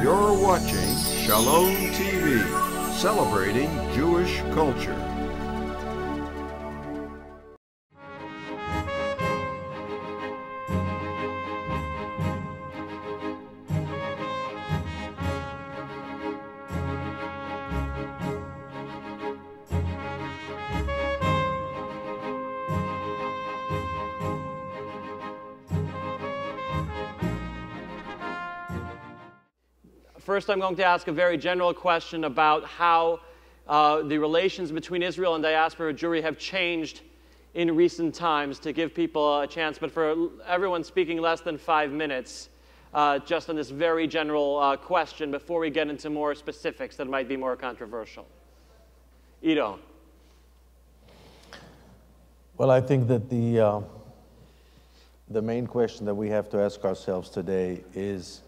You're watching Shalom TV, celebrating Jewish culture. First, I'm going to ask a very general question about how the relations between Israel and diaspora Jewry have changed in recent times, to give people a chance. But for everyone speaking less than 5 minutes, just on this very general question before we get into more specifics that might be more controversial. Ido. Well, I think that the main question that we have to ask ourselves today is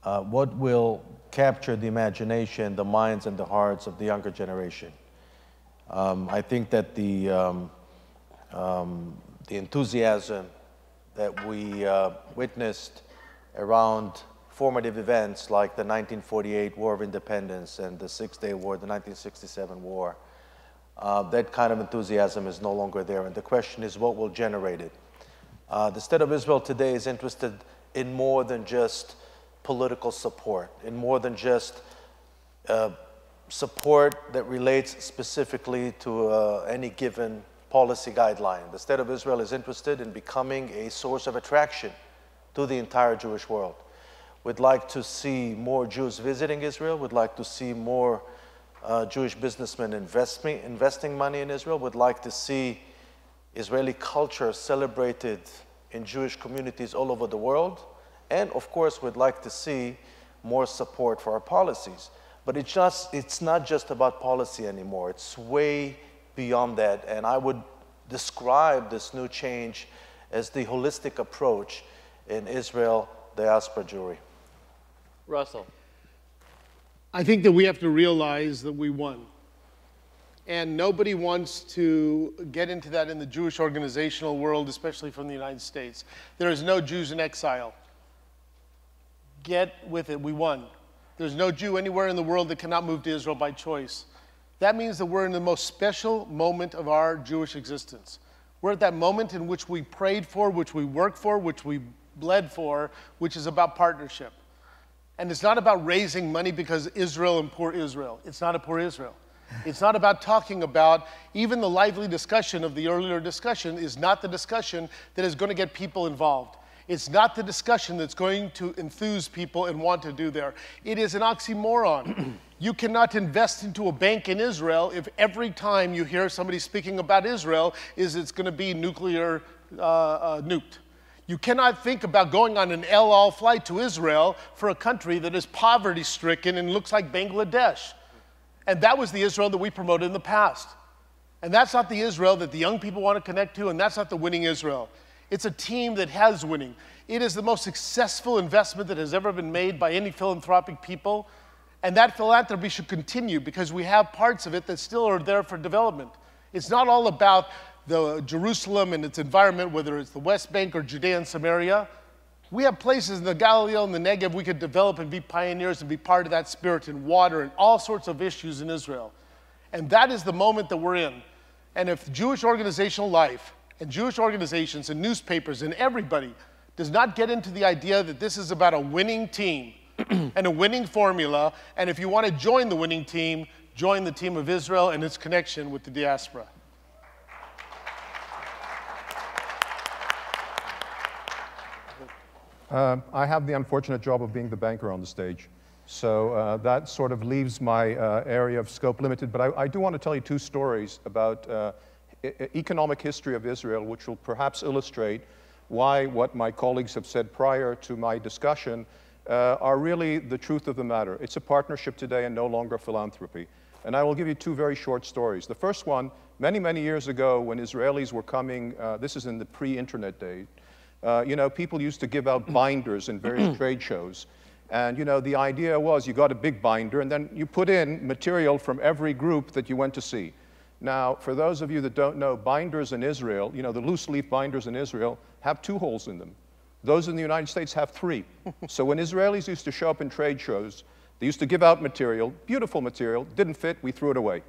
what will capture the imagination, the minds, and the hearts of the younger generation. I think that the enthusiasm that we witnessed around formative events like the 1948 War of Independence and the Six-Day War, the 1967 war, that kind of enthusiasm is no longer there. And the question is, what will generate it? The State of Israel today is interested in more than just political support, in more than just support that relates specifically to any given policy guideline. The State of Israel is interested in becoming a source of attraction to the entire Jewish world. We'd like to see more Jews visiting Israel. We'd like to see more Jewish businessmen investing money in Israel. We'd like to see Israeli culture celebrated in Jewish communities all over the world. And of course, we'd like to see more support for our policies. But it's not just about policy anymore. It's way beyond that. And I would describe this new change as the holistic approach in Israel diaspora Jewry. Russell. I think that we have to realize that we won. And nobody wants to get into that in the Jewish organizational world, especially from the United States. There is no Jews in exile. Get with it, we won. There's no Jew anywhere in the world that cannot move to Israel by choice. That means that we're in the most special moment of our Jewish existence. We're at that moment in which we prayed for, which we worked for, which we bled for, which is about partnership. And it's not about raising money because Israel and poor Israel. It's not a poor Israel. It's not about talking about, even the lively discussion of the earlier discussion is not the discussion that is going to get people involved. It's not the discussion that's going to enthuse people and want to do there. It is an oxymoron. You cannot invest into a bank in Israel if every time you hear somebody speaking about Israel is it's going to be nuclear nuked. You cannot think about going on an El Al flight to Israel for a country that is poverty-stricken and looks like Bangladesh. And that was the Israel that we promoted in the past. And that's not the Israel that the young people want to connect to, and that's not the winning Israel. It's a team that has winning. It is the most successful investment that has ever been made by any philanthropic people. And that philanthropy should continue because we have parts of it that still are there for development. It's not all about the Jerusalem and its environment, whether it's the West Bank or Judea and Samaria. We have places in the Galilee and the Negev we could develop and be pioneers and be part of that spirit and water and all sorts of issues in Israel. And that is the moment that we're in. And if Jewish organizational life and Jewish organizations and newspapers and everybody does not get into the idea that this is about a winning team and a winning formula, and if you want to join the winning team, join the team of Israel and its connection with the diaspora. I have the unfortunate job of being the banker on the stage. So that sort of leaves my area of scope limited. But I do want to tell you two stories about economic history of Israel, which will perhaps illustrate why what my colleagues have said prior to my discussion are really the truth of the matter. It's a partnership today and no longer philanthropy. And I will give you two very short stories. The first one, many, many years ago when Israelis were coming, this is in the pre-internet days, you know, people used to give out binders in various trade shows. And, you know, the idea was you got a big binder and then you put in material from every group that you went to see. Now, for those of you that don't know, binders in Israel, you know, the loose leaf binders in Israel have two holes in them. Those in the United States have 3. So when Israelis used to show up in trade shows, they used to give out material, beautiful material, didn't fit, we threw it away.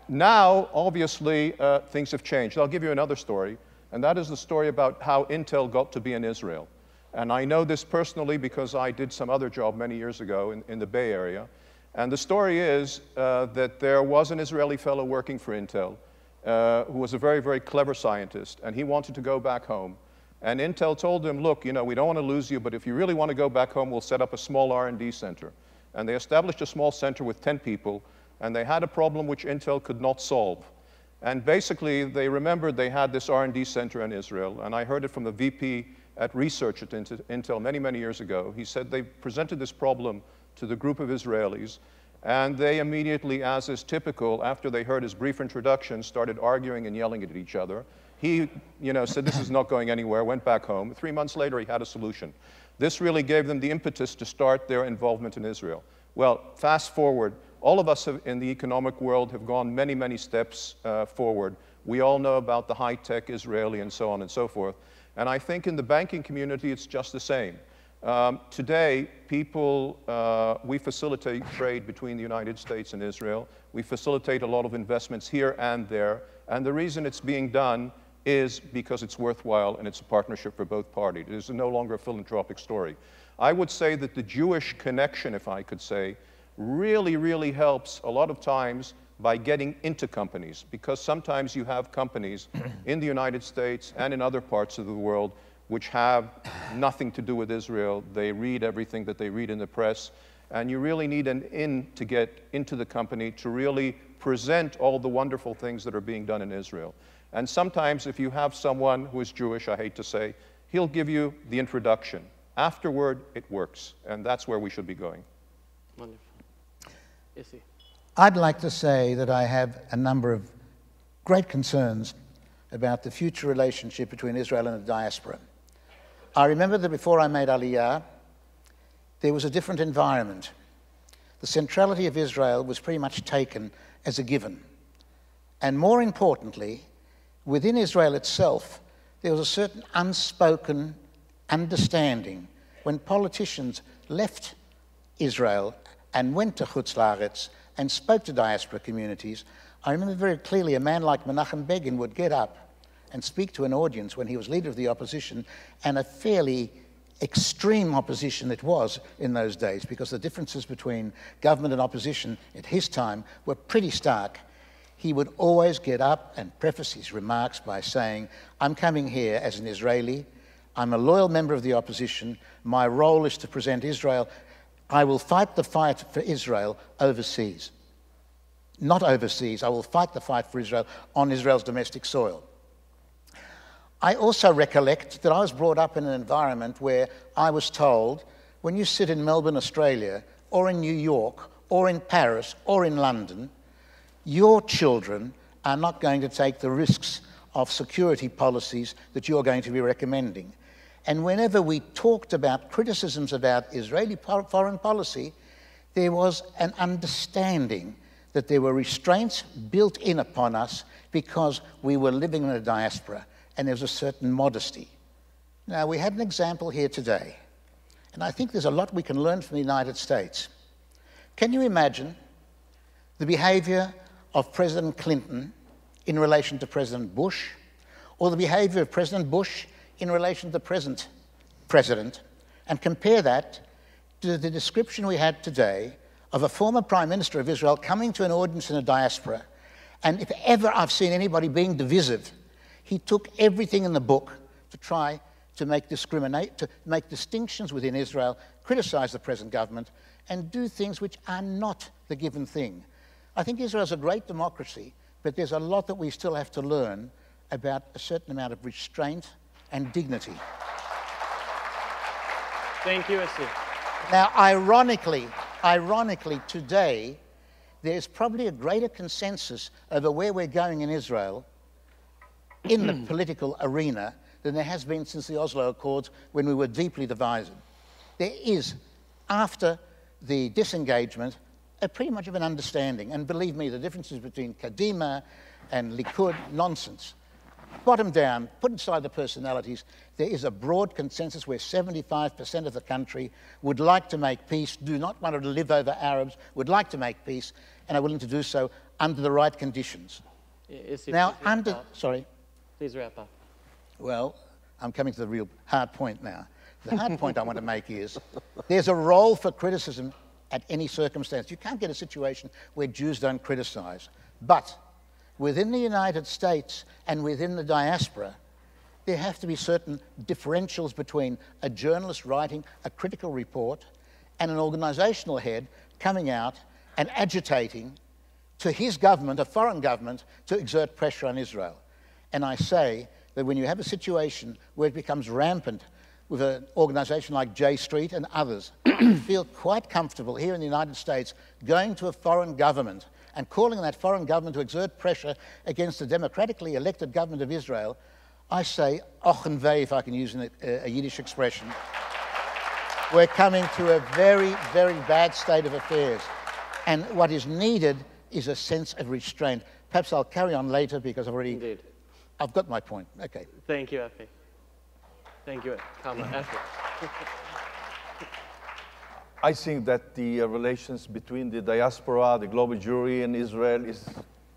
Now, obviously, things have changed. I'll give you another story, and that is the story about how Intel got to be in Israel. And I know this personally because I did some other job many years ago in the Bay Area. And the story is that there was an Israeli fellow working for Intel who was a very, very clever scientist, and he wanted to go back home. And Intel told him, look, you know, we don't want to lose you, but if you really want to go back home, we'll set up a small R&D center. And they established a small center with 10 people, and they had a problem which Intel could not solve. And basically, they remembered they had this R&D center in Israel, and I heard it from the VP at research at Intel many, many years ago. He said they presented this problem to the group of Israelis, and they immediately, as is typical, after they heard his brief introduction, started arguing and yelling at each other. He, you know, said this is not going anywhere, went back home. 3 months later, he had a solution. This really gave them the impetus to start their involvement in Israel. Well, fast forward, all of us in the economic world have gone many, many steps forward. We all know about the high-tech Israeli and so on and so forth. And I think in the banking community, it's just the same. Today, we facilitate trade between the United States and Israel. We facilitate a lot of investments here and there. And the reason it's being done is because it's worthwhile and it's a partnership for both parties. It is no longer a philanthropic story. I would say that the Jewish connection, if I could say, really, really helps a lot of times by getting into companies, because sometimes you have companies in the United States and in other parts of the world which have nothing to do with Israel. They read everything that they read in the press, and you really need an in to get into the company to really present all the wonderful things that are being done in Israel. And sometimes if you have someone who is Jewish, I hate to say, he'll give you the introduction. Afterward, it works, and that's where we should be going. Wonderful. Issy. I'd like to say that I have a number of great concerns about the future relationship between Israel and the diaspora. I remember that before I made Aliyah, there was a different environment. The centrality of Israel was pretty much taken as a given. And more importantly, within Israel itself, there was a certain unspoken understanding when politicians left Israel and went to Chutz La'aretz and spoke to diaspora communities. I remember very clearly a man like Menachem Begin would get up and speak to an audience when he was leader of the opposition, and a fairly extreme opposition it was in those days, because the differences between government and opposition at his time were pretty stark. He would always get up and preface his remarks by saying, I'm coming here as an Israeli, I'm a loyal member of the opposition, my role is to present Israel, I will fight the fight for Israel overseas. Not overseas, I will fight the fight for Israel on Israel's domestic soil. I also recollect that I was brought up in an environment where I was told, when you sit in Melbourne, Australia, or in New York, or in Paris, or in London, your children are not going to take the risks of security policies that you're going to be recommending. And whenever we talked about criticisms about Israeli foreign policy, there was an understanding that there were restraints built in upon us because we were living in a diaspora, and there was a certain modesty. Now, we had an example here today, and I think there's a lot we can learn from the United States. Can you imagine the behavior of President Clinton in relation to President Bush, or the behavior of President Bush in relation to the present president, and compare that to the description we had today of a former Prime Minister of Israel coming to an audience in a diaspora, and if ever I've seen anybody being divisive, he took everything in the book to try to make distinctions within Israel, criticize the present government, and do things which are not the given thing. I think Israel is a great democracy, but there's a lot that we still have to learn about a certain amount of restraint and dignity. Thank you, Issy. Now, ironically, today, there's probably a greater consensus over where we're going in Israel in the political arena than there has been since the Oslo Accords, when we were deeply divided. There is, after the disengagement, pretty much of an understanding. And believe me, the differences between Kadima and Likud, nonsense. bottom down, put aside the personalities, there is a broad consensus where 75% of the country would like to make peace, do not want to live over Arabs, would like to make peace, and are willing to do so under the right conditions. Now, sorry? Please wrap up. Well, I'm coming to the real hard point now. The hard point I want to make is there's a role for criticism at any circumstance. You can't get a situation where Jews don't criticize. But within the United States and within the diaspora, there have to be certain differentials between a journalist writing a critical report and an organizational head coming out and agitating to his government, a foreign government, to exert pressure on Israel. And I say that when you have a situation where it becomes rampant with an organization like J Street and others, I feel quite comfortable here in the United States going to a foreign government and calling on that foreign government to exert pressure against the democratically elected government of Israel. I say, ochen weh, if I can use a Yiddish expression. We're coming to a very, very bad state of affairs. And what is needed is a sense of restraint. Perhaps I'll carry on later because I've got my point. Okay. Thank you, Effie. Thank you, Effie. I think that the relations between the diaspora, the global Jewry, and Israel is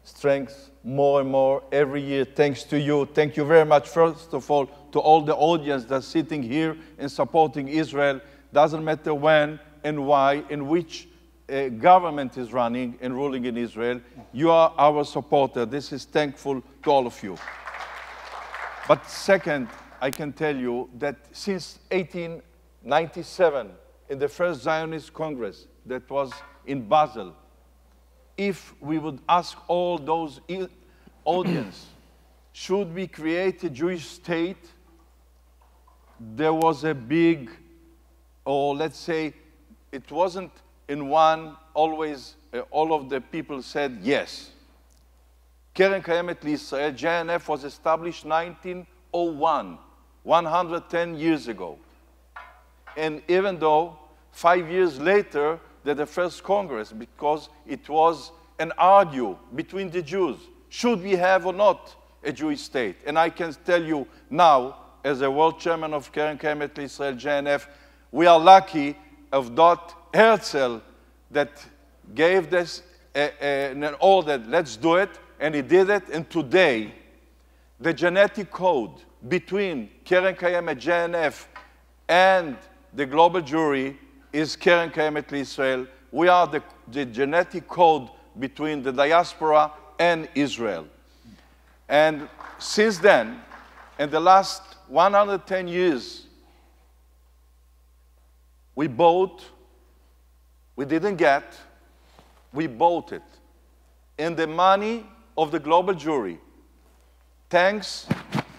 strength more and more every year, thanks to you. Thank you very much, first of all, to all the audience that's sitting here and supporting Israel. Doesn't matter when and why and which government is running and ruling in Israel. You are our supporter. This is thankful to all of you. But second, I can tell you that since 1897, in the first Zionist Congress that was in Basel, if we would ask all those audience, should we create a Jewish state? There was a big, or let's say, it wasn't in one, always all of the people said yes. Keren Kayemet L'Israel, JNF, was established 1901, 110 years ago. And even though 5 years later, the first Congress, because it was an argue between the Jews. Should we have or not a Jewish state? And I can tell you now, as a world chairman of Keren Kayemet L'Israel, JNF, we are lucky of Dr. Herzl that gave this an order, let's do it, and he did it. And today, the genetic code between Keren Kayemet, JNF, and the global Jewry is Keren Kayemet L'Israel. We are the genetic code between the diaspora and Israel. And since then, in the last 110 years, we bought, we didn't get, we bought it. And the money of the global Jewry, thanks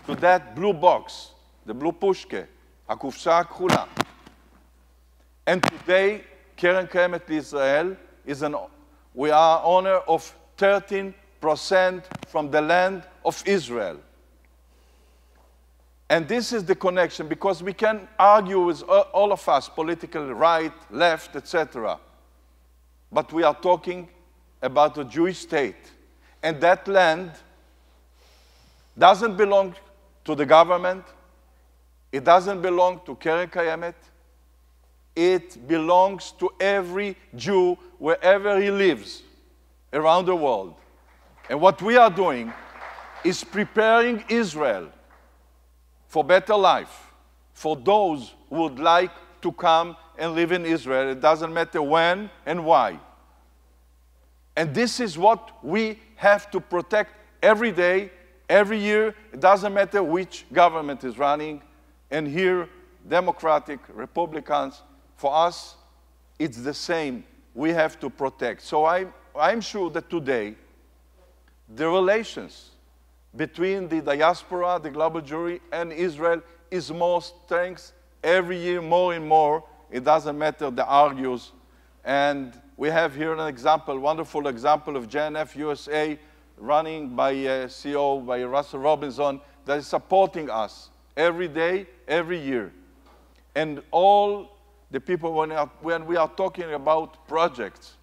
to that blue box, the blue pushke, הקופסה הכחולה. And today, Keren Kayemet L'Israel we are owner of 13% from the land of Israel. And this is the connection, because we can argue with all of us, political right, left, etc. But we are talking about a Jewish state. And that land doesn't belong to the government. It doesn't belong to Keren Kayemet. It belongs to every Jew, wherever he lives, around the world. And what we are doing is preparing Israel for better life, for those who would like to come and live in Israel. It doesn't matter when and why. And this is what we have to protect every day, every year. It doesn't matter which government is running. And here, Democratic, Republicans, for us, it's the same. We have to protect. So I'm sure that today, the relations between the diaspora, the global Jewry, and Israel is more strength every year, more and more. It doesn't matter the argues. And we have here an example, wonderful example of JNF USA, running by CEO, by Russell Robinson, that is supporting us every day, every year. And all the people, when we are talking about projects.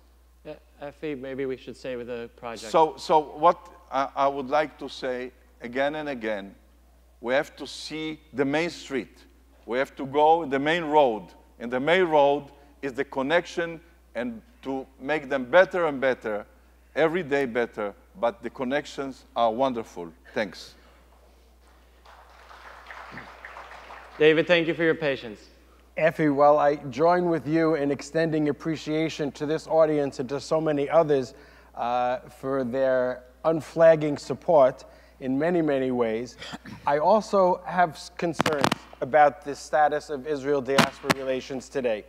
Effie, maybe we should say with the project. So what I would like to say again and again, we have to see the main street. We have to go in the main road. And the main road is the connection, and to make them better and better, every day better, but the connections are wonderful. Thanks. David, thank you for your patience. Effie, well, I join with you in extending appreciation to this audience and to so many others for their unflagging support in many, many ways. I also have concerns about the status of Israel-diaspora relations today.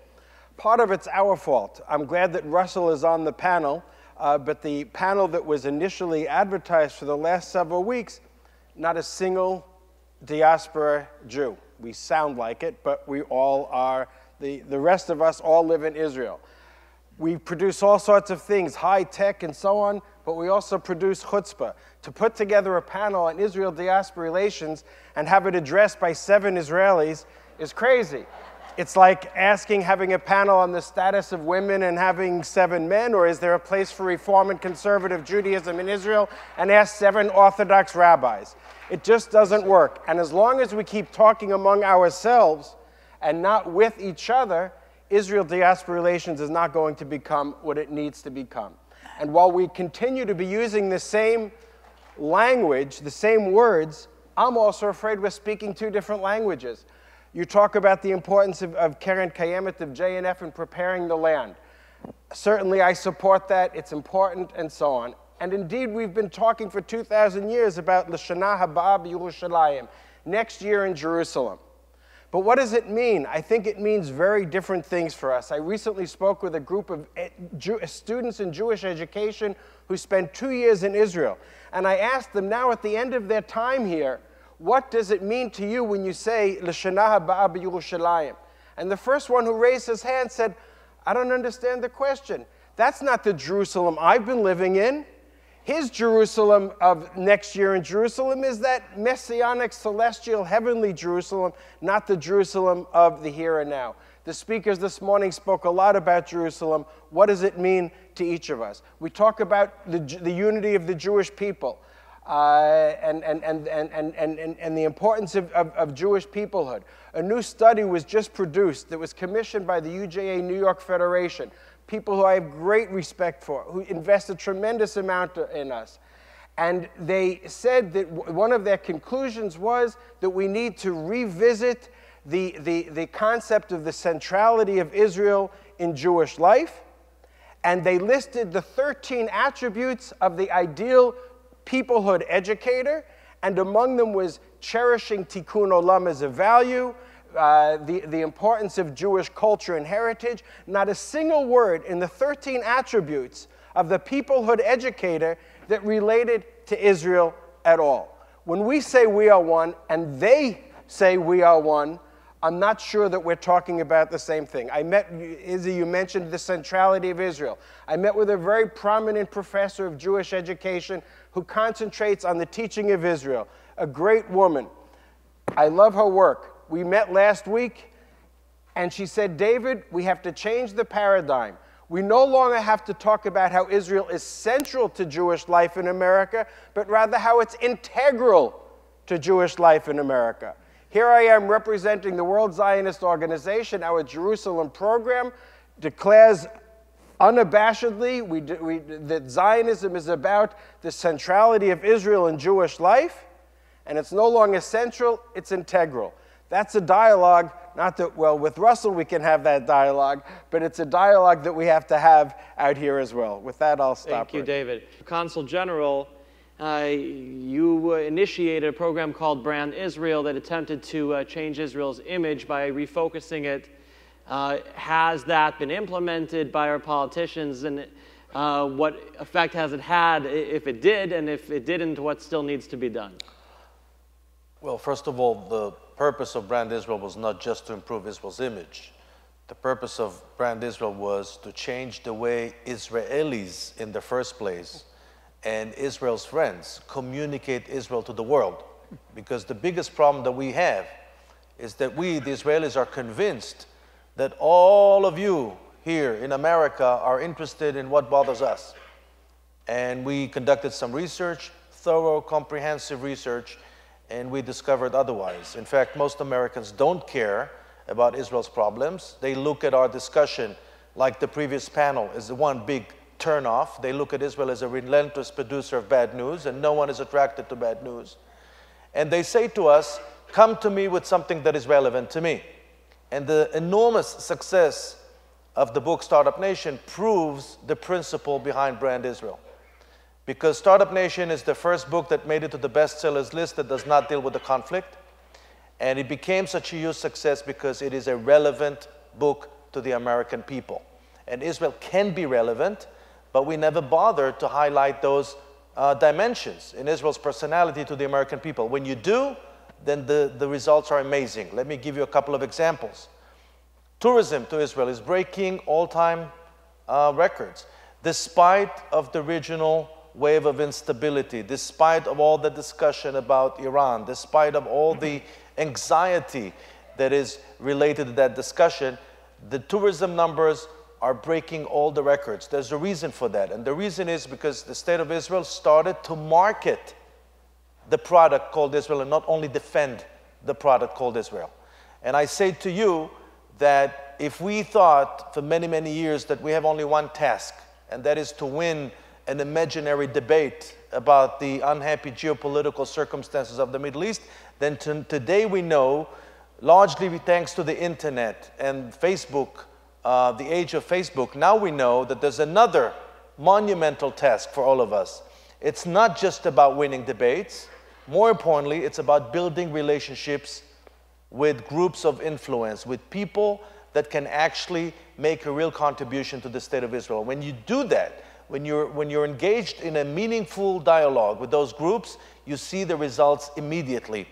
Part of it's our fault. I'm glad that Russell is on the panel, but the panel that was initially advertised for the last several weeks, not a single diaspora Jew. We sound like it, but we all are, the rest of us all live in Israel. We produce all sorts of things, high tech and so on, but we also produce chutzpah. To put together a panel on Israel-diaspora relations and have it addressed by 7 Israelis is crazy. It's like having a panel on the status of women and having 7 men, or is there a place for Reform and Conservative Judaism in Israel, and ask 7 Orthodox rabbis? It just doesn't work. And as long as we keep talking among ourselves and not with each other, Israel-diaspora relations is not going to become what it needs to become. And while we continue to be using the same language, the same words, I'm also afraid we're speaking 2 different languages. You talk about the importance of Keren Kayemet, of JNF, in preparing the land. Certainly I support that, it's important, and so on. And indeed, we've been talking for 2,000 years about L'Shana Haba B'Yerushalayim, next year in Jerusalem. But what does it mean? I think it means very different things for us. I recently spoke with a group of students in Jewish education who spent 2 years in Israel. And I asked them now at the end of their time here, what does it mean to you when you say L'Shana Haba B'Yerushalayim? And the first one who raised his hand said, I don't understand the question. That's not the Jerusalem I've been living in. His Jerusalem of next year in Jerusalem is that messianic, celestial, heavenly Jerusalem, not the Jerusalem of the here and now. The speakers this morning spoke a lot about Jerusalem. What does it mean to each of us? We talk about the unity of the Jewish people and the importance of Jewish peoplehood. A new study was just produced that was commissioned by the UJA New York Federation, people who I have great respect for, who invest a tremendous amount in us. And they said that one of their conclusions was that we need to revisit the concept of the centrality of Israel in Jewish life. And they listed the 13 attributes of the ideal peoplehood educator, and among them was cherishing tikkun olam as a value, the importance of Jewish culture and heritage. Not a single word in the 13 attributes of the peoplehood educator that related to Israel at all. When we say we are one and they say we are one, I'm not sure that we're talking about the same thing. I met, Izzy, you mentioned the centrality of Israel. I met with a very prominent professor of Jewish education who concentrates on the teaching of Israel, a great woman. I love her work. We met last week, and she said, David, we have to change the paradigm. We no longer have to talk about how Israel is central to Jewish life in America, but rather how it's integral to Jewish life in America. Here I am representing the World Zionist Organization. Our Jerusalem program declares unabashedly that Zionism is about the centrality of Israel in Jewish life, and it's no longer central, it's integral. That's a dialogue, not that, well, with Russell we can have that dialogue, but it's a dialogue that we have to have out here as well. With that, I'll stop. Thank you, David. Consul General, you initiated a program called Brand Israel that attempted to change Israel's image by refocusing it. Has that been implemented by our politicians, and what effect has it had, if it did, and if it didn't, what still needs to be done? Well, first of all, the purpose of Brand Israel was not just to improve Israel's image. The purpose of Brand Israel was to change the way Israelis in the first place and Israel's friends communicate Israel to the world. Because the biggest problem that we have is that we, the Israelis, are convinced that all of you here in America are interested in what bothers us. And we conducted some research. thorough, comprehensive research, and we discovered otherwise. In fact, most Americans don't care about Israel's problems. They look at our discussion, like the previous panel, as the one big turnoff. They look at Israel as a relentless producer of bad news, and no one is attracted to bad news. And they say to us, come to me with something that is relevant to me. And the enormous success of the book Startup Nation proves the principle behind Brand Israel. Because Startup Nation is the first book that made it to the bestsellers list that does not deal with the conflict. And it became such a huge success because it is a relevant book to the American people. And Israel can be relevant, but we never bother to highlight those dimensions in Israel's personality to the American people. When you do, then the results are amazing. Let me give you a couple of examples. Tourism to Israel is breaking all-time records, despite of the regional wave of instability, despite of all the discussion about Iran, despite of all the anxiety that is related to that discussion. The tourism numbers are breaking all the records. There's a reason for that, and the reason is because the state of Israel started to market the product called Israel and not only defend the product called Israel. And I say to you that if we thought for many, many years that we have only one task, and that is to win an imaginary debate about the unhappy geopolitical circumstances of the Middle East, then today we know, largely thanks to the internet and Facebook, the age of Facebook, now we know that there's another monumental task for all of us. It's not just about winning debates. More importantly, it's about building relationships with groups of influence, with people that can actually make a real contribution to the state of Israel. When you do that, when you're engaged in a meaningful dialogue with those groups, you see the results immediately.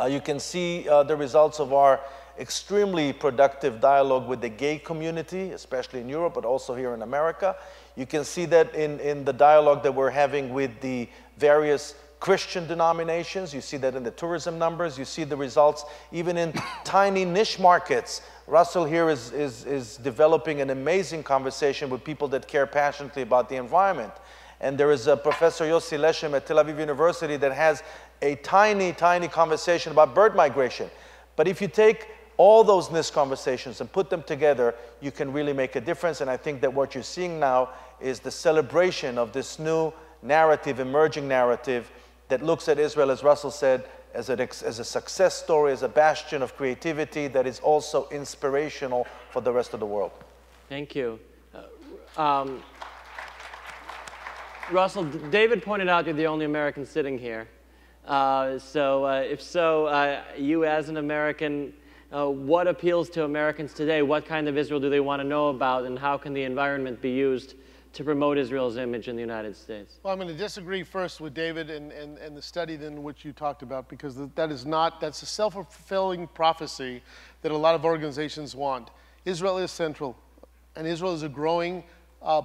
You can see the results of our extremely productive dialogue with the gay community, especially in Europe, but also here in America. You can see that in the dialogue that we're having with the various Christian denominations. You see that in the tourism numbers. You see the results even in tiny niche markets. Russell here is developing an amazing conversation with people that care passionately about the environment. And there is a Professor Yossi Leshem at Tel Aviv University that has a tiny, tiny conversation about bird migration. But if you take all those niche conversations and put them together, you can really make a difference. And I think that what you're seeing now is the celebration of this new narrative, emerging narrative, that looks at Israel, as Russell said, as a success story, as a bastion of creativity that is also inspirational for the rest of the world. Thank you. Russell, David pointed out you're the only American sitting here. If so, you as an American, what appeals to Americans today? What kind of Israel do they want to know about, and how can the environment be used to promote Israel's image in the United States? Well, I'm going to disagree first with David and the study in which you talked about, because that's a self-fulfilling prophecy that a lot of organizations want. Israel is central, and Israel is a growing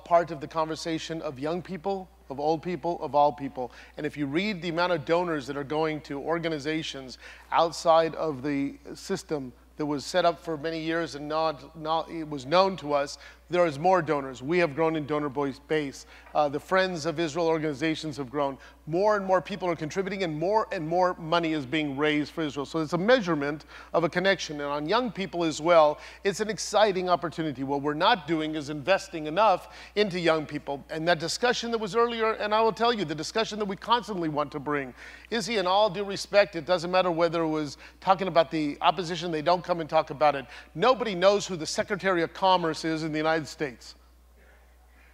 part of the conversation of young people, of old people, of all people. And if you read the amount of donors that are going to organizations outside of the system that was set up for many years and it was known to us, there is more donors. We have grown in donor base. The Friends of Israel organizations have grown. More and more people are contributing, and more money is being raised for Israel. So it's a measurement of a connection. And on young people as well, it's an exciting opportunity. What we're not doing is investing enough into young people. And that discussion that was earlier, and I will tell you, the discussion that we constantly want to bring, Izzy, in all due respect, it doesn't matter whether it was talking about the opposition, they don't come and talk about it. Nobody knows who the Secretary of Commerce is in the United States.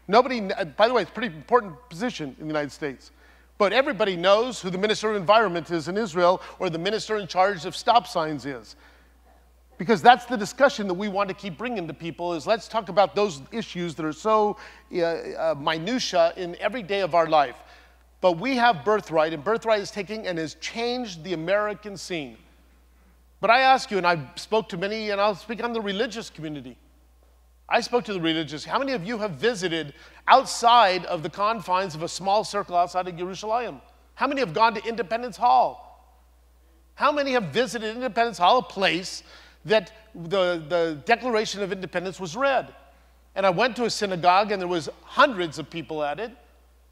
Nobody, by the way, it's a pretty important position in the United States. But everybody knows who the Minister of Environment is in Israel, or the minister in charge of stop signs is. Because that's the discussion that we want to keep bringing to people, is let's talk about those issues that are so minutia in every day of our life. But we have Birthright, and Birthright is taking and has changed the American scene. But I ask you, and I spoke to many, and I'll speak on the religious community. I spoke to the religious. How many of you have visited outside of the confines of a small circle outside of Jerusalem? How many have gone to Independence Hall? How many have visited Independence Hall, a place that the Declaration of Independence was read? And I went to a synagogue, and there was hundreds of people at it.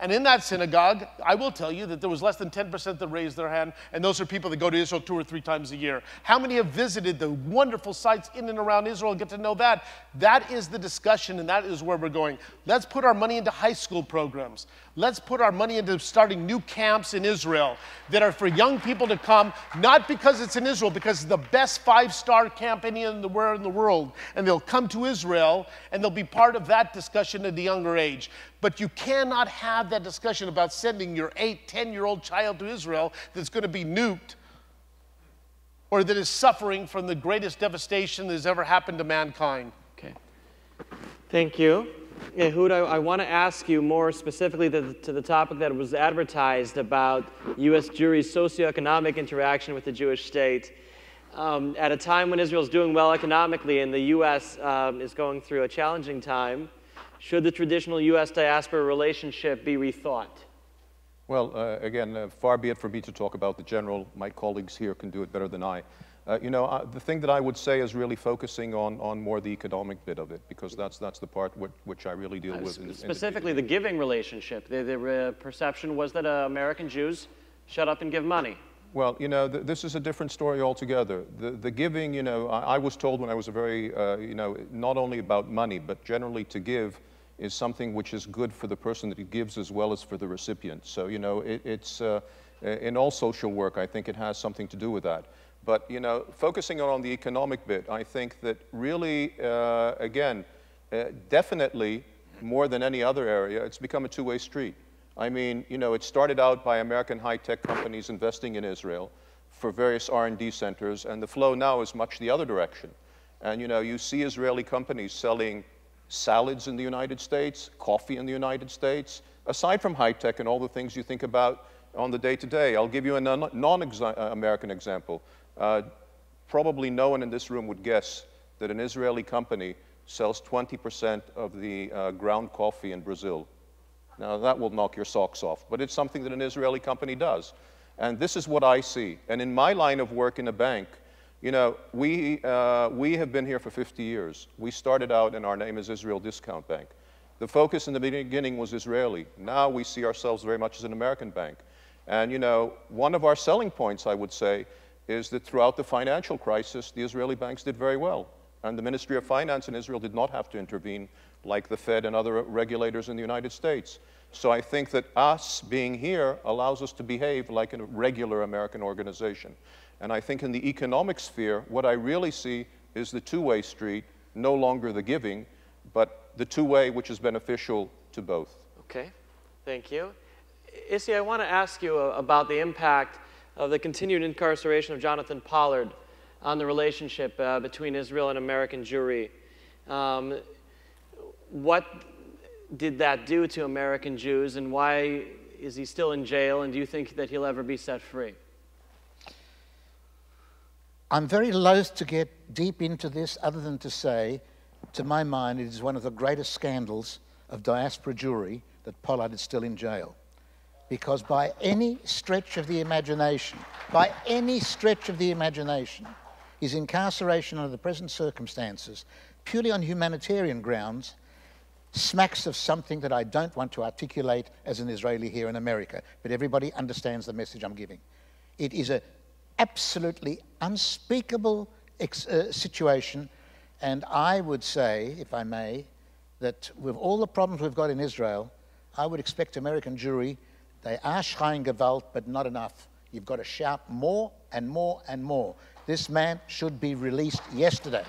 And in that synagogue, I will tell you that there was less than 10% that raised their hand, and those are people that go to Israel 2 or 3 times a year. How many have visited the wonderful sites in and around Israel and get to know that? That is the discussion, and that is where we're going. Let's put our money into high school programs. Let's put our money into starting new camps in Israel that are for young people to come, not because it's in Israel, because it's the best 5-star camp anywhere in the world. And they'll come to Israel, and they'll be part of that discussion at a younger age. But you cannot have that discussion about sending your 8, 10-year-old child to Israel that's going to be nuked or that is suffering from the greatest devastation that has ever happened to mankind. Okay. Thank you. Ehud, I want to ask you more specifically to the topic that was advertised about U.S. Jewry's socioeconomic interaction with the Jewish state. At a time when Israel is doing well economically and the U.S. Is going through a challenging time, should the traditional U.S. diaspora relationship be rethought? Well, again, far be it for me to talk about the general. My colleagues here can do it better than I. The thing that I would say is really focusing on more the economic bit of it, because that's the part which I really deal with. Specifically, the giving relationship. The perception was that American Jews shut up and give money. Well, this is a different story altogether. The giving, I was told when I was a very, not only about money, but generally to give is something which is good for the person that gives as well as for the recipient. So, it's in all social work, I think it has something to do with that. But, focusing on the economic bit, I think that really, definitely more than any other area, it's become a two-way street. I mean, it started out by American high-tech companies investing in Israel for various R&D centers, and the flow now is much the other direction. And, you see Israeli companies selling salads in the United States, coffee in the United States, aside from high-tech and all the things you think about on the day-to-day. I'll give you a non-American example. Probably no one in this room would guess that an Israeli company sells 20% of the ground coffee in Brazil. Now, that will knock your socks off, but it's something that an Israeli company does. And this is what I see. And in my line of work in a bank, we have been here for 50 years. We started out, and our name is Israel Discount Bank. The focus in the beginning was Israeli. Now we see ourselves very much as an American bank. And, one of our selling points, I would say, is that throughout the financial crisis, the Israeli banks did very well. And the Ministry of Finance in Israel did not have to intervene like the Fed and other regulators in the United States. So I think that us being here allows us to behave like a regular American organization. And I think in the economic sphere, what I really see is the two-way street, no longer the giving, but the two-way which is beneficial to both. Okay, thank you. Issy, I want to ask you about the impact of the continued incarceration of Jonathan Pollard on the relationship between Israel and American Jewry. What did that do to American Jews, and why is he still in jail, and do you think that he'll ever be set free? I'm very loath to get deep into this, other than to say, to my mind, it is one of the greatest scandals of diaspora Jewry that Pollard is still in jail. Because by any stretch of the imagination, his incarceration under the present circumstances, purely on humanitarian grounds, smacks of something that I don't want to articulate as an Israeli here in America, but everybody understands the message I'm giving. It is an absolutely unspeakable situation, and I would say, if I may, that with all the problems we've got in Israel, I would expect American Jewry, they are schreien Gewalt, but not enough. You've got to shout more and more and more. This man should be released yesterday.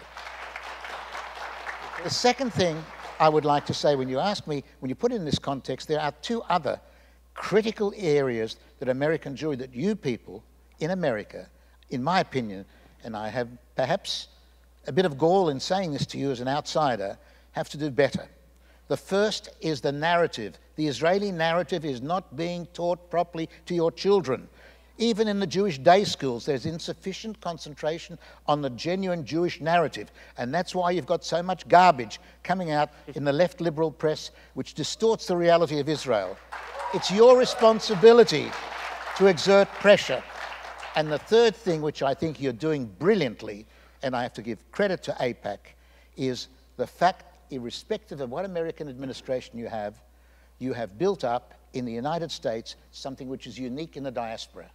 The second thing I would like to say, when you ask me, when you put it in this context, there are two other critical areas that American Jewry, that you people in America, in my opinion, and I have perhaps a bit of gall in saying this to you as an outsider, have to do better. The first is the narrative. The Israeli narrative is not being taught properly to your children. Even in the Jewish day schools, there's insufficient concentration on the genuine Jewish narrative. And that's why you've got so much garbage coming out in the left liberal press, which distorts the reality of Israel. It's your responsibility to exert pressure. And the third thing, which I think you're doing brilliantly, and I have to give credit to AIPAC, is the fact, irrespective of what American administration you have built up in the United States something which is unique in the diaspora.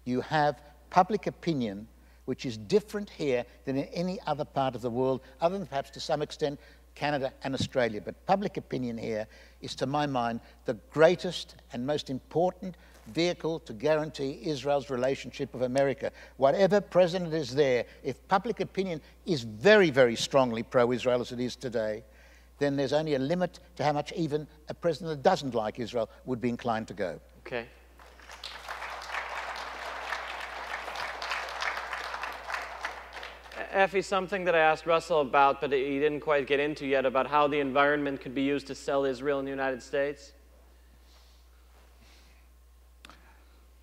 You have public opinion which is different here than in any other part of the world, other than perhaps to some extent Canada and Australia. But public opinion here is, to my mind, the greatest and most important vehicle to guarantee Israel's relationship with America. Whatever president is there, if public opinion is very, very strongly pro-Israel as it is today, then there's only a limit to how much even a president that doesn't like Israel would be inclined to go. Okay. Effie, something that I asked Russell about, but he didn't quite get into yet, about how the environment could be used to sell Israel in the United States.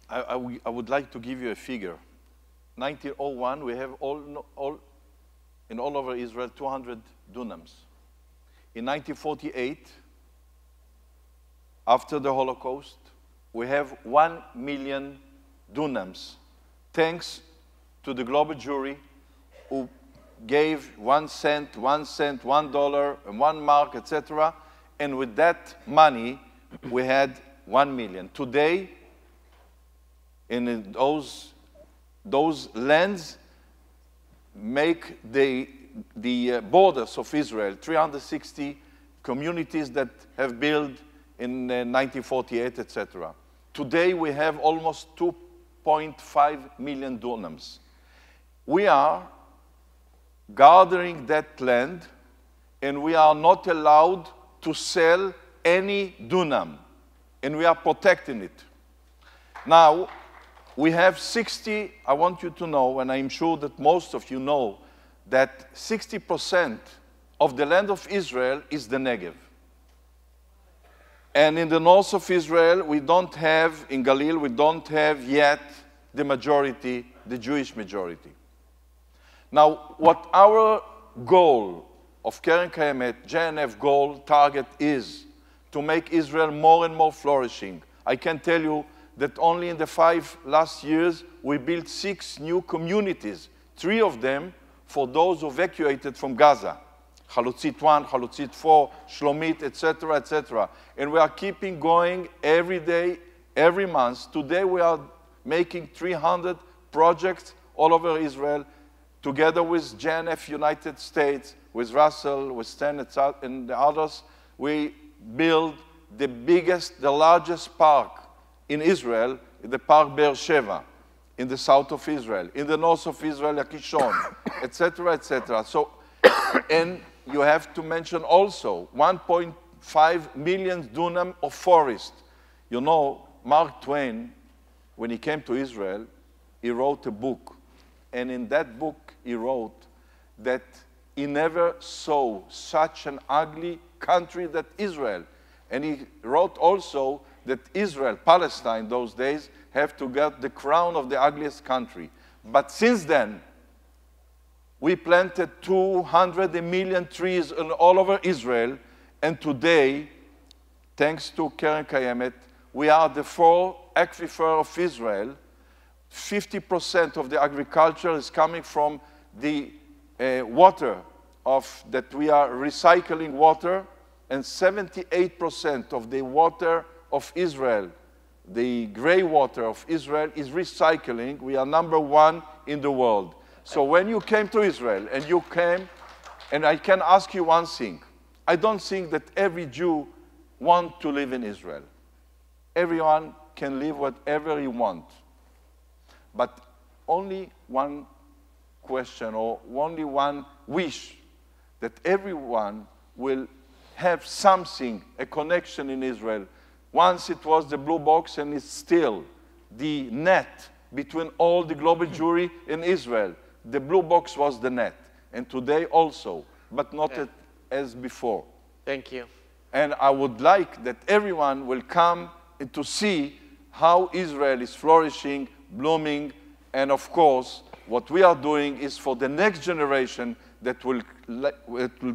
I would like to give you a figure. 1901, we have in all over Israel 200 dunams. In 1948, after the Holocaust, we have 1 million dunams, thanks to the global Jewry who gave 1 cent, $1, and 1 mark, etc. And with that money, we had 1 million. Today, in those lands make the borders of Israel, 360 communities that have built in 1948, etc. Today we have almost 2.5 million dunams. We are gathering that land, and we are not allowed to sell any dunam, and we are protecting it. Now, we have 60, I want you to know, and I'm sure that most of you know, that 60% of the land of Israel is the Negev. And in the north of Israel, we don't have, in Galil, we don't have yet the majority, the Jewish majority. Now, what our goal of Keren Kayemet, JNF goal, target is to make Israel more and more flourishing. I can tell you that only in the 5 last years, we built 6 new communities, 3 of them for those who evacuated from Gaza. Chalutzit 1, Chalutzit 4, Shlomit, etc., etc. And we are keeping going every day, every month. Today we are making 300 projects all over Israel, together with JNF United States, with Russell, with Stan and the others. We build the biggest, the largest park in Israel, the Park Be'er Sheva, in the south of Israel, in the north of Israel, Kishon, etc., etc. So, and you have to mention also 1.5 million dunam of forest. You know, Mark Twain, when he came to Israel, he wrote a book. And in that book, he wrote that he never saw such an ugly country that Israel. And he wrote also that Israel, Palestine, those days, have to get the crown of the ugliest country. But since then, we planted 200 million trees all over Israel, and today, thanks to Keren Kayemet, we are the 4th aquifer of Israel. 50% of the agriculture is coming from the water that we are recycling water, and 78% of the water of Israel, the gray water of Israel, is recycling. We are #1 in the world. So when you came to Israel, and you came, and I can ask you one thing. I don't think that every Jew wants to live in Israel. Everyone can live whatever he wants. But only one question, or only one wish, that everyone will have something, a connection in Israel. Once it was the blue box, and it's still the net between all the global Jewry in Israel. The blue box was the net, and today also, but not as before. Thank you. And I would like that everyone will come to see how Israel is flourishing, blooming, and of course, what we are doing is for the next generation that will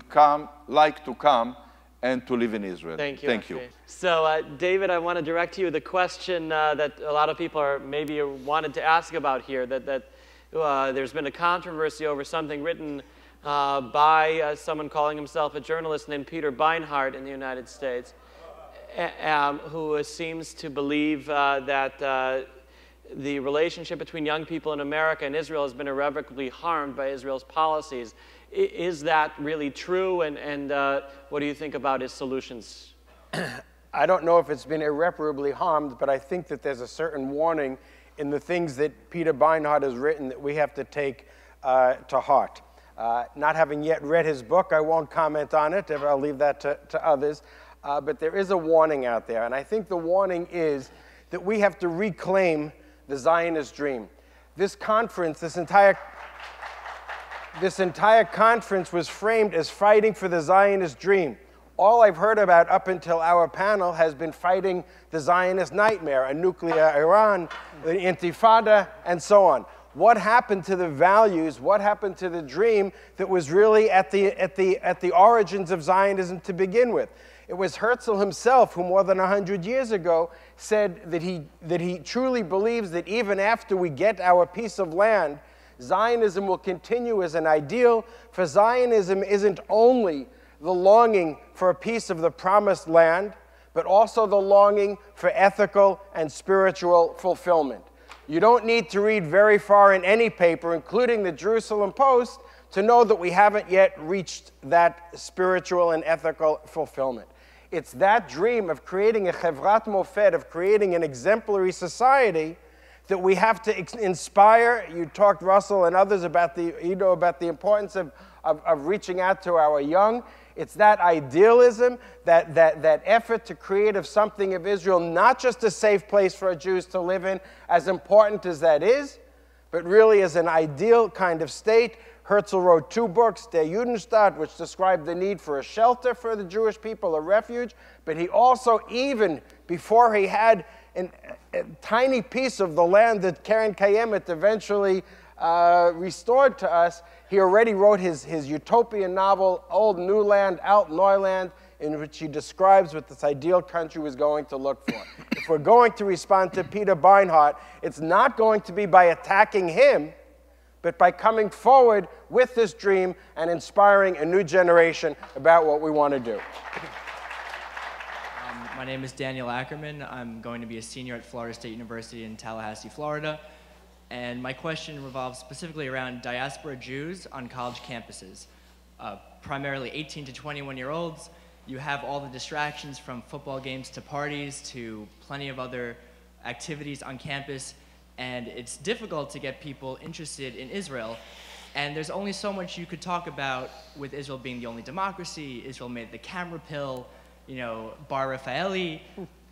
come and to live in Israel. Thank you. Thank you. So, David, I want to direct to you the question that a lot of people are maybe wanted to ask about here, that there's been a controversy over something written by someone calling himself a journalist named Peter Beinart in the United States. who seems to believe that the relationship between young people in America and Israel has been irrevocably harmed by Israel's policies. Is that really true? And what do you think about his solutions? I don't know if it's been irreparably harmed, but I think that there's a certain warning in the things that Peter Beinart has written that we have to take to heart. Not having yet read his book, I won't comment on it. I'll leave that to others. But there is a warning out there, and I think the warning is that we have to reclaim the Zionist dream. This conference, this entire conference was framed as fighting for the Zionist dream. All I've heard about up until our panel has been fighting the Zionist nightmare, a nuclear Iran, the Intifada, and so on. What happened to the values? What happened to the dream that was really at the origins of Zionism to begin with? It was Herzl himself who more than 100 years ago said that he truly believes that even after we get our piece of land, Zionism will continue as an ideal, for Zionism isn't only the longing for a piece of the promised land, but also the longing for ethical and spiritual fulfillment. You don't need to read very far in any paper, including the Jerusalem Post, to know that we haven't yet reached that spiritual and ethical fulfillment. It's that dream of creating a chevrat mofet, of creating an exemplary society, that we have to inspire. You talked, Russell, and others about the importance of reaching out to our young. It's that idealism, that effort to create of something of Israel, not just a safe place for Jews to live in, as important as that is, but really as an ideal kind of state. Herzl wrote 2 books, Der Judenstaat, which described the need for a shelter for the Jewish people, a refuge, but he also, even before he had a tiny piece of the land that Keren Kayemet eventually restored to us, he already wrote his utopian novel, Old New Land, Alt Neuland, in which he describes what this ideal country was going to look for. If we're going to respond to Peter Beinart, it's not going to be by attacking him, but by coming forward with this dream and inspiring a new generation about what we want to do. My name is Daniel Ackerman. I'm going to be a senior at Florida State University in Tallahassee, Florida. And my question revolves specifically around diaspora Jews on college campuses. Primarily 18 to 21-year-olds. You have all the distractions from football games to parties to plenty of other activities on campus. And it's difficult to get people interested in Israel. And there's only so much you could talk about with Israel being the only democracy. Israel made the camera pill, you know, Bar Raffaelli.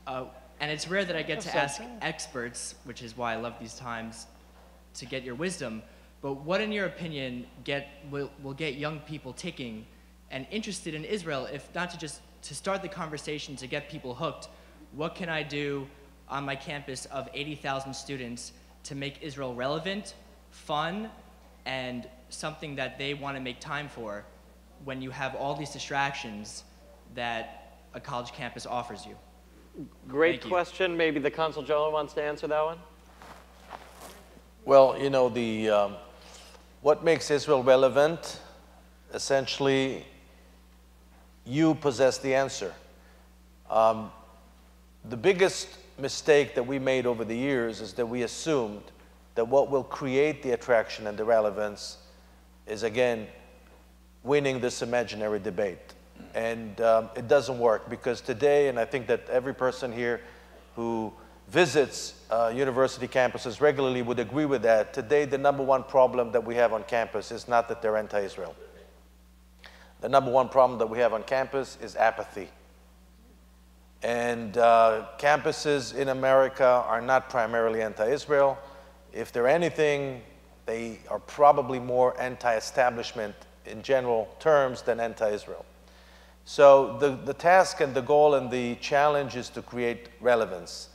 And it's rare that I get to ask experts, which is why I love these times, to get your wisdom. But what, in your opinion, will get young people ticking and interested in Israel, if not to start the conversation, to get people hooked? What can I do on my campus of 80,000 students to make Israel relevant, fun, and something that they want to make time for when you have all these distractions that a college campus offers you? Great question. Maybe the Consul General wants to answer that one. Well, you know, what makes Israel relevant, essentially, you possess the answer. The biggest mistake that we made over the years is that we assumed that what will create the attraction and the relevance is, again, winning this imaginary debate. And it doesn't work, because today, and I think that every person here who visits university campuses regularly would agree with that, today the #1 problem that we have on campus is not that they're anti-Israel. The #1 problem that we have on campus is apathy. And campuses in America are not primarily anti-Israel. If they're anything, they are probably more anti-establishment in general terms than anti-Israel. So the task and the goal and the challenge is to create relevance.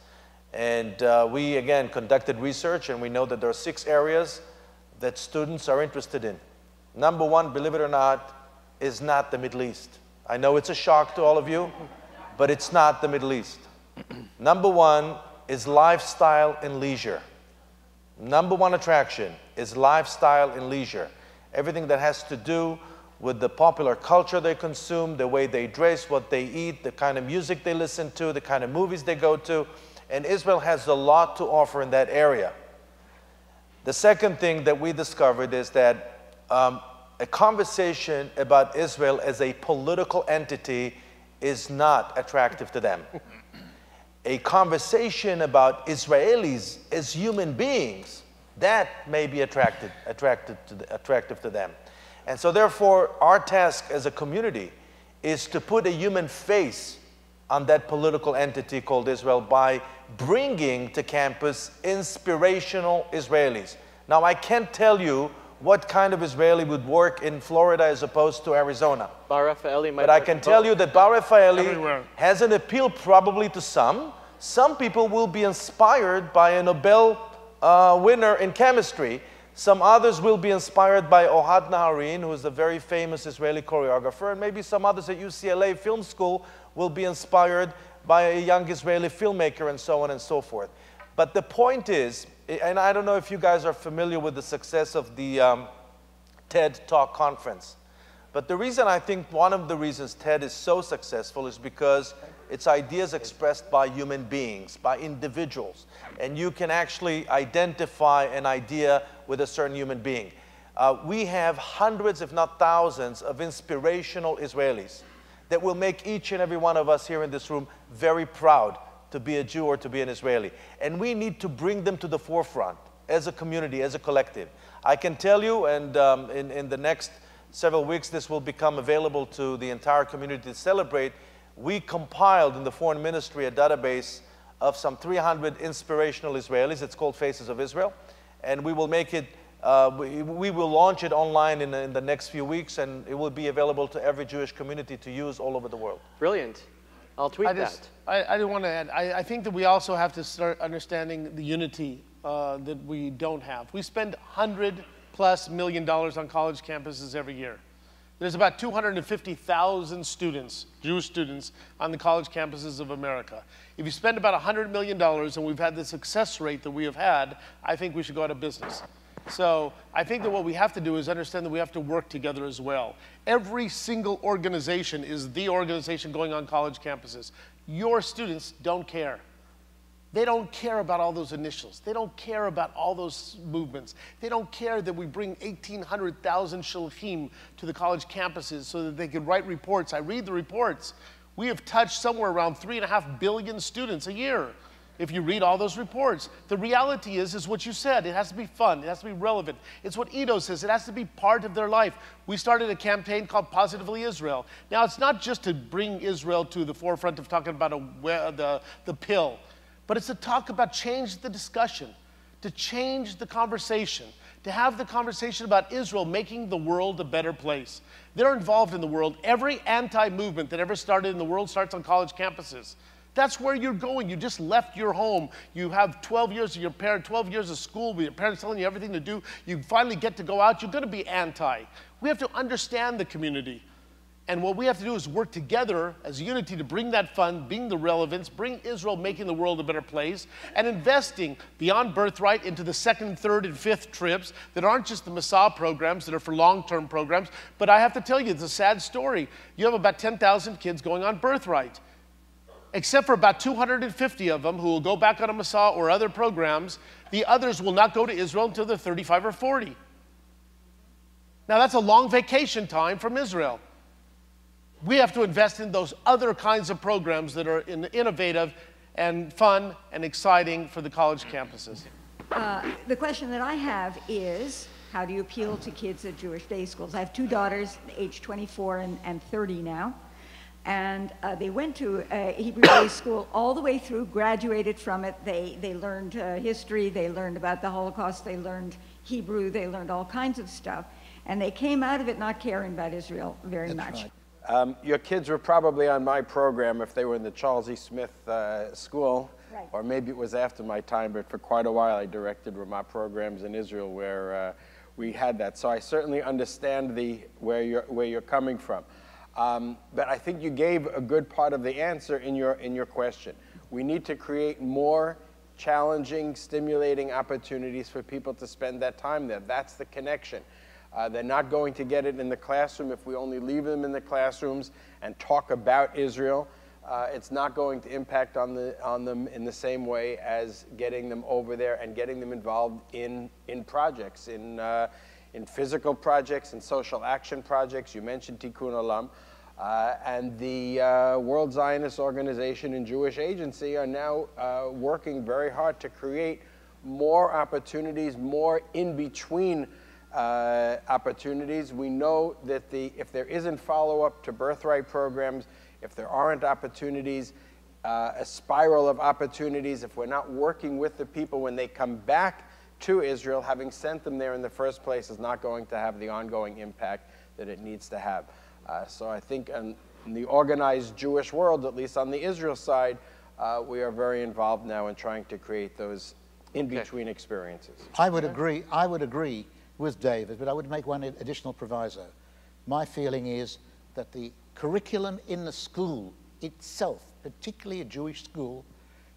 And we, again, conducted research, and we know that there are 6 areas that students are interested in. #1, believe it or not, is not the Middle East. I know it's a shock to all of you, but it's not the Middle East. #1 is lifestyle and leisure. #1 attraction is lifestyle and leisure. Everything that has to do with the popular culture they consume, the way they dress, what they eat, the kind of music they listen to, the kind of movies they go to. And Israel has a lot to offer in that area. The second thing that we discovered is that a conversation about Israel as a political entity is not attractive to them. A conversation about Israelis as human beings, that may be attractive to them. And so therefore, our task as a community is to put a human face on that political entity called Israel by bringing to campus inspirational Israelis. Now, I can't tell you what kind of Israeli would work in Florida as opposed to Arizona. Bar Rafaeli might but I can tell you that Bar Rafaeli has an appeal probably to some. Some people will be inspired by a Nobel winner in chemistry. Some others will be inspired by Ohad Naharin, who is a very famous Israeli choreographer. And maybe some others at UCLA Film School will be inspired by a young Israeli filmmaker, and so on and so forth. But the point is, and I don't know if you guys are familiar with the success of the TED Talk conference, but the reason I think one of the reasons TED is so successful is because it's ideas expressed by human beings, by individuals, and you can actually identify an idea with a certain human being. We have hundreds, if not thousands, of inspirational Israelis that will make each and every one of us here in this room very proud to be a Jew or to be an Israeli. And we need to bring them to the forefront as a community, as a collective. I can tell you, and in the next several weeks this will become available to the entire community to celebrate, we compiled in the Foreign Ministry a database of some 300 inspirational Israelis. It's called Faces of Israel. And we will make it, we will launch it online in the next few weeks, and it will be available to every Jewish community to use all over the world. Brilliant. I'll tweet that. I want to add, I think that we also have to start understanding the unity that we don't have. We spend $100+ million on college campuses every year. There's about 250,000 students, Jewish students, on the college campuses of America. If you spend about $100 million and we've had the success rate that we have had, I think we should go out of business. So I think that what we have to do is understand that we have to work together as well. Every single organization is the organization going on college campuses. Your students don't care. They don't care about all those initials. They don't care about all those movements. They don't care that we bring 1,800,000 shulchim to the college campuses so that they can write reports. I read the reports. We have touched somewhere around 3.5 billion students a year. If you read all those reports, the reality is what you said. It has to be fun. It has to be relevant. It's what Ido says. It has to be part of their life. We started a campaign called Positively Israel. Now, it's not just to bring Israel to the forefront of talking about the pill, but it's to talk about change the discussion, to change the conversation, to have the conversation about Israel making the world a better place. They're involved in the world. Every anti-movement that ever started in the world starts on college campuses. That's where you're going. You just left your home. You have 12 years of your parent, 12 years of school with your parents telling you everything to do. You finally get to go out. You're going to be anti. We have to understand the community. And what we have to do is work together as unity to bring that fun, bring the relevance, bring Israel making the world a better place, and investing beyond birthright into the second, third, and fifth trips that aren't just the Masa programs that are for long-term programs. But I have to tell you, it's a sad story. You have about 10,000 kids going on birthright. Except for about 250 of them who will go back on a Masa or other programs, the others will not go to Israel until they're 35 or 40. Now that's a long vacation time from Israel. We have to invest in those other kinds of programs that are innovative and fun and exciting for the college campuses. The question that I have is, how do you appeal to kids at Jewish day schools? I have two daughters, age 24 and 30 now. And they went to a Hebrew day school all the way through, graduated from it. They learned history, they learned about the Holocaust, they learned Hebrew, they learned all kinds of stuff. And they came out of it not caring about Israel very much. Right. Your kids were probably on my program if they were in the Charles E. Smith school, right. Or maybe it was after my time, but for quite a while I directed Ramah programs in Israel where we had that. So I certainly understand where you're coming from. But I think you gave a good part of the answer in your question. We need to create more challenging, stimulating opportunities for people to spend that time there. That's the connection. They're not going to get it in the classroom if we only leave them in the classrooms and talk about Israel. It's not going to impact on them in the same way as getting them over there and getting them involved in projects, in physical projects, in social action projects. You mentioned Tikkun Olam. And the World Zionist Organization and Jewish Agency are now working very hard to create more opportunities, more in-between opportunities. We know that if there isn't follow-up to birthright programs, if there aren't opportunities, a spiral of opportunities, if we're not working with the people when they come back to Israel, having sent them there in the first place is not going to have the ongoing impact that it needs to have. So I think in the organized Jewish world, at least on the Israel side, we are very involved now in trying to create those in-between experiences. I would agree with David, but I would make one additional proviso. My feeling is that the curriculum in the school itself, particularly a Jewish school,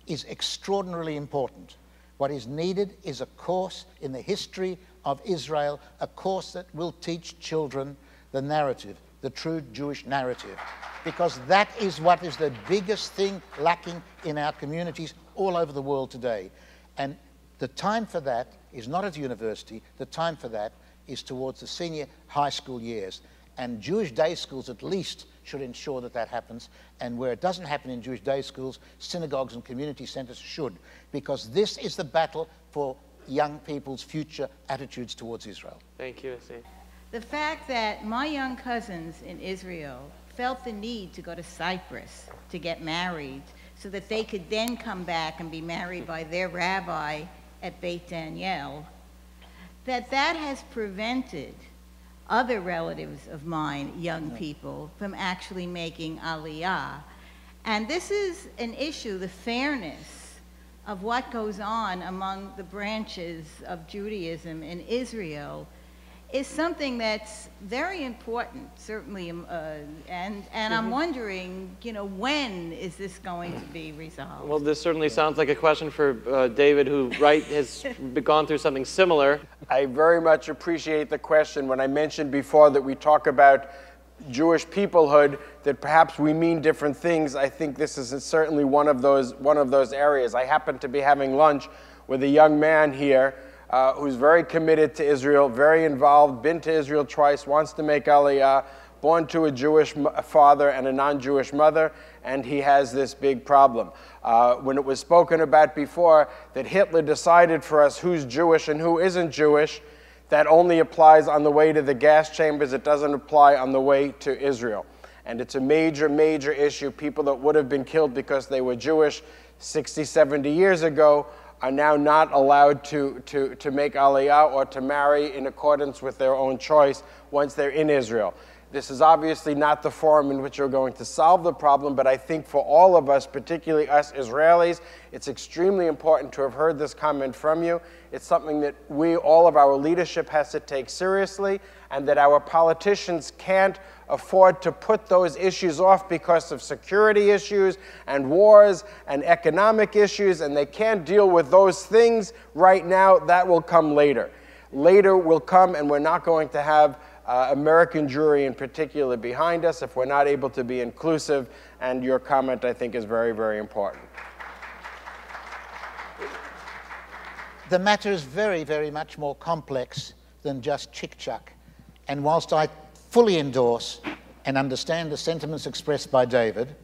is extraordinarily important. What is needed is a course in the history of Israel, a course that will teach children the narrative, the true Jewish narrative, because that is what is the biggest thing lacking in our communities all over the world today. And the time for that is not at university, the time for that is towards the senior high school years. And Jewish day schools at least should ensure that that happens. And where it doesn't happen in Jewish day schools, synagogues and community centers should, because this is the battle for young people's future attitudes towards Israel. Thank you, Issy. The fact that my young cousins in Israel felt the need to go to Cyprus to get married so that they could then come back and be married by their rabbi at Beit Daniel, that has prevented other relatives of mine, young people, from actually making Aliyah. And this is an issue, the fairness of what goes on among the branches of Judaism in Israel is something that's very important, certainly, and I'm wondering, when is this going to be resolved? Well, this certainly sounds like a question for David, who has gone through something similar. I very much appreciate the question. When I mentioned before that we talk about Jewish peoplehood, that perhaps we mean different things, I think this is certainly one of those areas. I happened to be having lunch with a young man here who's very committed to Israel, very involved, been to Israel twice, wants to make Aliyah, born to a Jewish father and a non-Jewish mother, and he has this big problem. When it was spoken about before that Hitler decided for us who's Jewish and who isn't Jewish, that only applies on the way to the gas chambers, it doesn't apply on the way to Israel. And it's a major, major issue. People that would have been killed because they were Jewish 60, 70 years ago are now not allowed to make Aliyah or to marry in accordance with their own choice once they're in Israel. This is obviously not the forum in which we're going to solve the problem, but I think for all of us, particularly us Israelis, it's extremely important to have heard this comment from you. It's something that all of our leadership has to take seriously, and that our politicians can't afford to put those issues off because of security issues and wars and economic issues, and they can't deal with those things right now. That will come later. Later will come, and we're not going to have American Jewry in particular behind us if we're not able to be inclusive, and your comment, I think, is very, very important. The matter is very, very much more complex than just chick-chuck. And whilst I fully endorse and understand the sentiments expressed by David,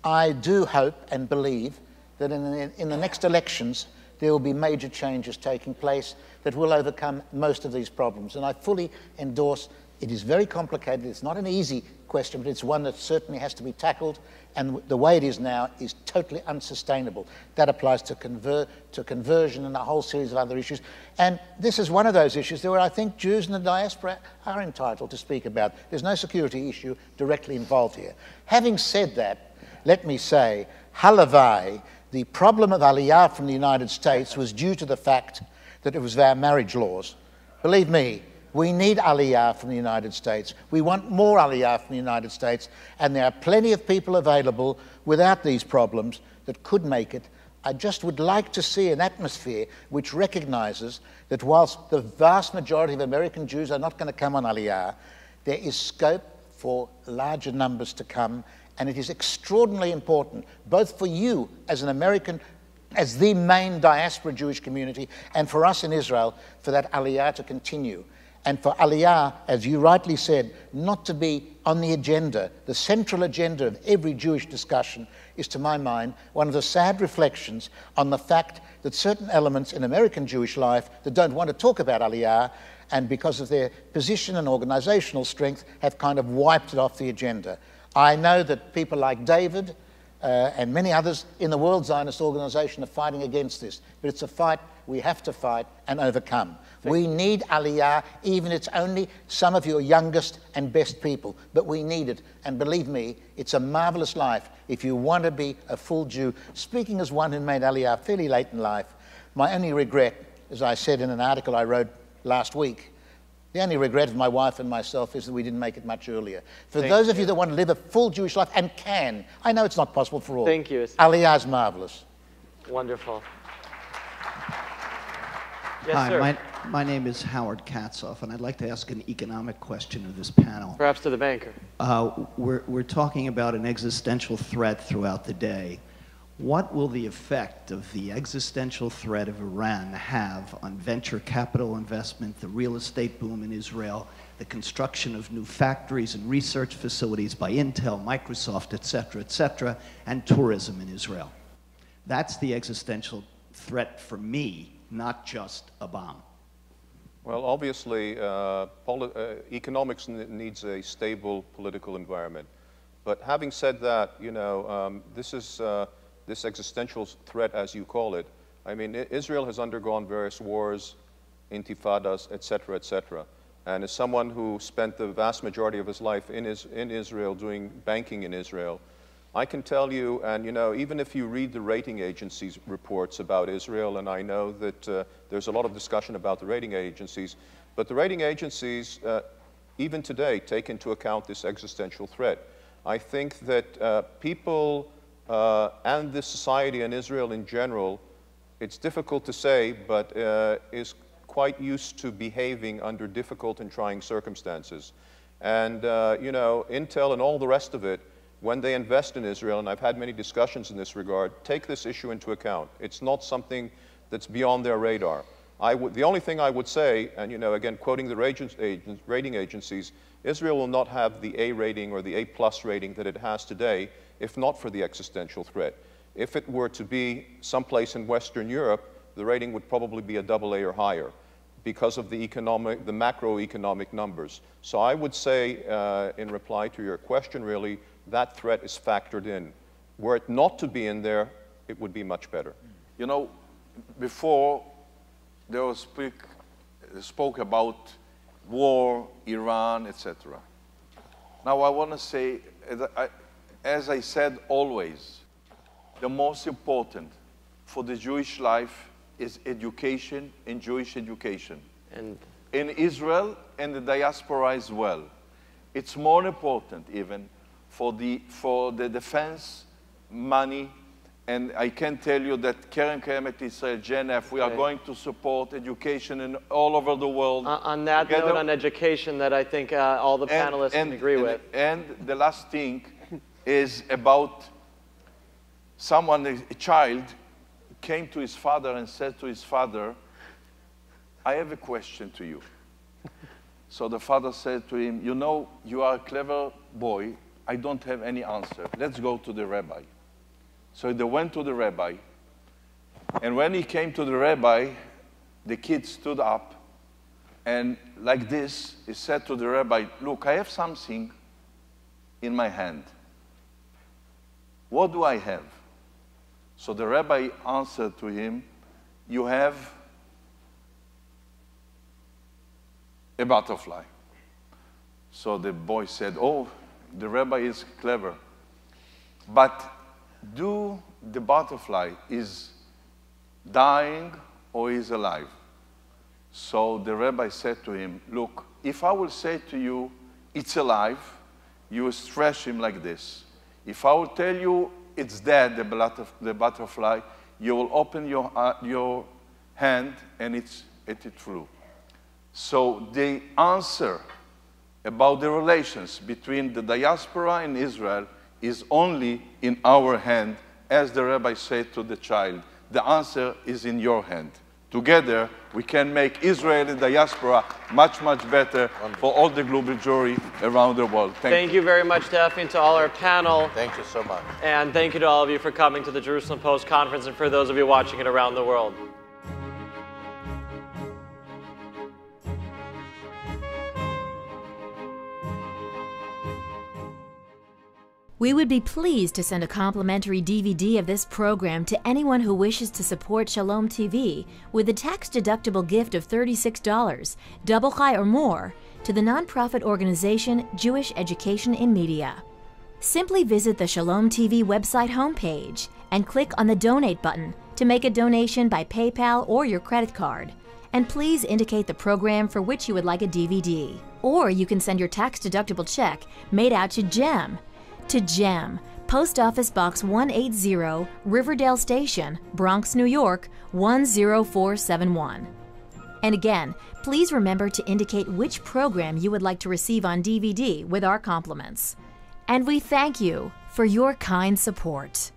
I do hope and believe that in the next elections there will be major changes taking place that will overcome most of these problems. And I fully endorse, it is very complicated, it's not an easy question, but it's one that certainly has to be tackled, and the way it is now is totally unsustainable. That applies to conversion and a whole series of other issues. And this is one of those issues where I think Jews in the diaspora are entitled to speak about. There's no security issue directly involved here. Having said that, let me say, halavai, the problem of Aliyah from the United States was due to the fact that it was our marriage laws. Believe me, we need Aliyah from the United States. We want more Aliyah from the United States, and there are plenty of people available without these problems that could make it I just would like to see an atmosphere which recognizes that whilst the vast majority of American Jews are not going to come on Aliyah, there is scope for larger numbers to come, and it is extraordinarily important, both for you as an American, as the main diaspora Jewish community, and for us in Israel, for that Aliyah to continue. And for Aliyah, as you rightly said, not to be on the agenda. The central agenda of every Jewish discussion is, to my mind, one of the sad reflections on the fact that certain elements in American Jewish life that don't want to talk about Aliyah, and because of their position and organizational strength, have kind of wiped it off the agenda. I know that people like David and many others in the World Zionist Organization are fighting against this, but it's a fight we have to fight and overcome. We need Aliyah, even if it's only some of your youngest and best people, but we need it. And believe me, it's a marvelous life if you want to be a full Jew. Speaking as one who made Aliyah fairly late in life, my only regret, as I said in an article I wrote last week, the only regret of my wife and myself is that we didn't make it much earlier. For those of you that want to live a full Jewish life and can, I know it's not possible for all. Thank you. Aliyah is marvelous. Wonderful. Yes, Hi, sir. my name is Howard Katzoff, and I'd like to ask an economic question of this panel. Perhaps to the banker. We're talking about an existential threat throughout the day. What will the effect of the existential threat of Iran have on venture capital investment, the real estate boom in Israel, the construction of new factories and research facilities by Intel, Microsoft, et cetera, and tourism in Israel? That's the existential threat for me, not just a bomb. Well, obviously, economics needs a stable political environment. But having said that, you know, this existential threat, as you call it, I mean, Israel has undergone various wars, intifadas, et cetera, and as someone who spent the vast majority of his life in Israel doing banking in Israel, I can tell you, and you know, even if you read the rating agencies' reports about Israel, and I know that there's a lot of discussion about the rating agencies, but the rating agencies, even today, take into account this existential threat. I think that people and the society in Israel in general, it's difficult to say, but is quite used to behaving under difficult and trying circumstances. And, you know, Intel and all the rest of it, when they invest in Israel, and I've had many discussions in this regard, take this issue into account. It's not something that's beyond their radar. The only thing I would say, and you know, again, quoting the rating agencies, Israel will not have the A rating or the A+ rating that it has today if not for the existential threat. If it were to be someplace in Western Europe, the rating would probably be a AA or higher because of the macroeconomic numbers. So I would say, in reply to your question, really, that threat is factored in. Were it not to be in there, it would be much better. You know, before there was spoke about war, Iran, etc. Now I want to say, as I said always, the most important for the Jewish life is education and Jewish education. And in Israel and the diaspora as well. It's more important even for the defense money. And I can tell you that Keren Kayemet Israel, JNF, we are going to support education in all over the world. On that note, on education, that I think all the panelists can agree with. And the last thing is about someone, a child, came to his father and said to his father, I have a question to you. So the father said to him, you know, you are a clever boy. I don't have any answer. Let's go to the rabbi. So they went to the rabbi. And when he came to the rabbi, the kid stood up. And like this, he said to the rabbi, look, I have something in my hand. What do I have? So the rabbi answered to him, you have a butterfly. So the boy said, oh, the rabbi is clever. But do the butterfly is dying or is alive? So the rabbi said to him, look, if I will say to you, it's alive, you will stretch him like this. If I will tell you it's dead, the butterfly, you will open your hand and it's through. So the answer about the relations between the diaspora and Israel is only in our hand, as the rabbi said to the child. The answer is in your hand. Together, we can make Israel and diaspora much, much better for all the global Jewry around the world. Thank you very much, Daphne, and to all our panel. Thank you so much. And thank you to all of you for coming to the Jerusalem Post Conference and for those of you watching it around the world. We would be pleased to send a complimentary DVD of this program to anyone who wishes to support Shalom TV with a tax-deductible gift of $36, double chai or more, to the nonprofit organization Jewish Education in Media. Simply visit the Shalom TV website homepage and click on the Donate button to make a donation by PayPal or your credit card. And please indicate the program for which you would like a DVD. Or you can send your tax-deductible check made out to GEM, Post Office Box 180, Riverdale Station, Bronx, New York, 10471. And again, please remember to indicate which program you would like to receive on DVD with our compliments. And we thank you for your kind support.